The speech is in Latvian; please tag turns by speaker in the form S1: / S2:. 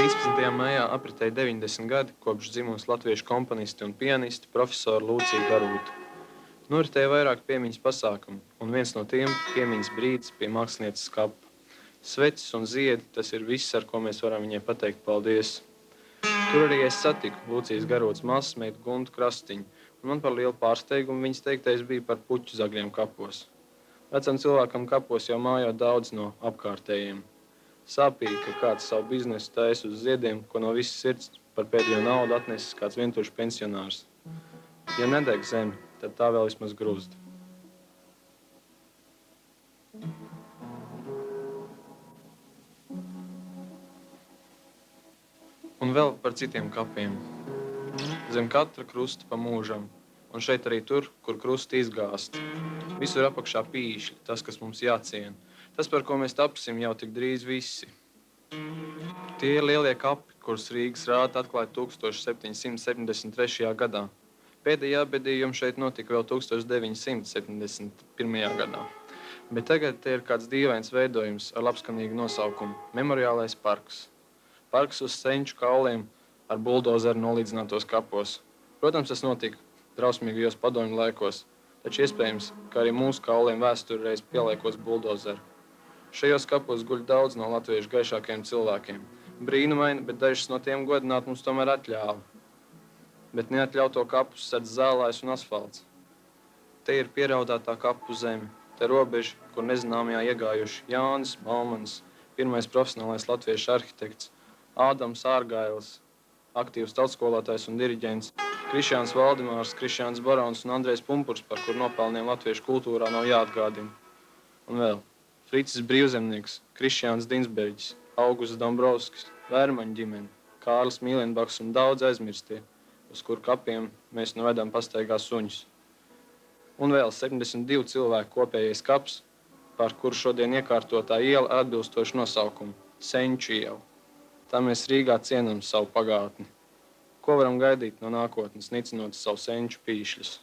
S1: 13. maijā apritēja 90 gadi, kopš dzimusi latviešu komponisti un pianisti profesora Lūcija Garūta. Noritēja vairāk piemiņas pasākumu, un viens no tiem piemiņas brīdis pie mākslinieces kapa. Sveces un ziedi, tas ir viss, ar ko mēs varam viņai pateikt paldies. Tur arī es satiku Lūcijas Garūtas māsasmeitu Guntu Krastiņu, un man par lielu pārsteigumu viņas teiktais bija par puķu zagļiem kapos. Vecam cilvēkam kapos jau mājā daudz no apkārtējiem. Sāpīgi, ka kāds savu biznesu taisa uz ziediem, ko no visas sirds par pēdējo naudu atnesis kāds vientuļš pensionārs. Ja nedeg zemi, tad tā vēl vismaz grūst. Un vēl par citiem kapiem. Zem katra krusta pa mūžam, un šeit arī tur, kur krusti izgāsti. Visur apakšā pīšļi, tas, kas mums jāciena. Tas, par ko mēs tapsim jau tik drīz visi. Tie ir lielie kapi, kurus Rīgas rāta atklāja 1773. gadā. Pēdējā bedījuma šeit notika vēl 1971. gadā. Bet tagad te ir kāds dīvains veidojums ar labskanīgu nosaukumu – Memoriālais parks. Parks uz senču kauliem ar buldozeru nolīdzinātos kapos. Protams, tas notika drausmīgajos padomju laikos, taču iespējams, ka arī mūsu kauliem vēsturi reiz pieliekos buldozeru. Šajos kapos guļ daudz no latviešu gaišākajiem cilvēkiem. Brīnumaini, bet dažas no tiem godināt mums tomēr atļāva. Bet neatļauto kapus sedz zālājs un asfalts. Te ir pieraudātā kapu zeme, te robeža, kur nezināmajā iegājuši Jānis Balmans, pirmais profesionālais latviešu arhitekts, Ādams Ārgailis, aktīvs tautskolotais un diriģents, Krišjāns Valdemārs, Krišjāns Barons un Andrejs Pumpurs, par kur nopelniem latviešu kultūrā nav jāatgādina. Un vēl Fricis Brīvzemnieks, Krišjāns Dinsberģis, Augusts Dombrovskis, Vērmaņu ģimene, Kārlis Mīlenbaks un daudz aizmirstie, uz kuru kapiem mēs nu vedam pastaigā suņus. Un vēl 72 cilvēku kopējais kaps, par kuru šodien iekārtotā iela atbilstoši nosaukumu – Senču iela. Tā mēs Rīgā cienam savu pagātni. Ko varam gaidīt no nākotnes, nicinot savu senču pīšļus?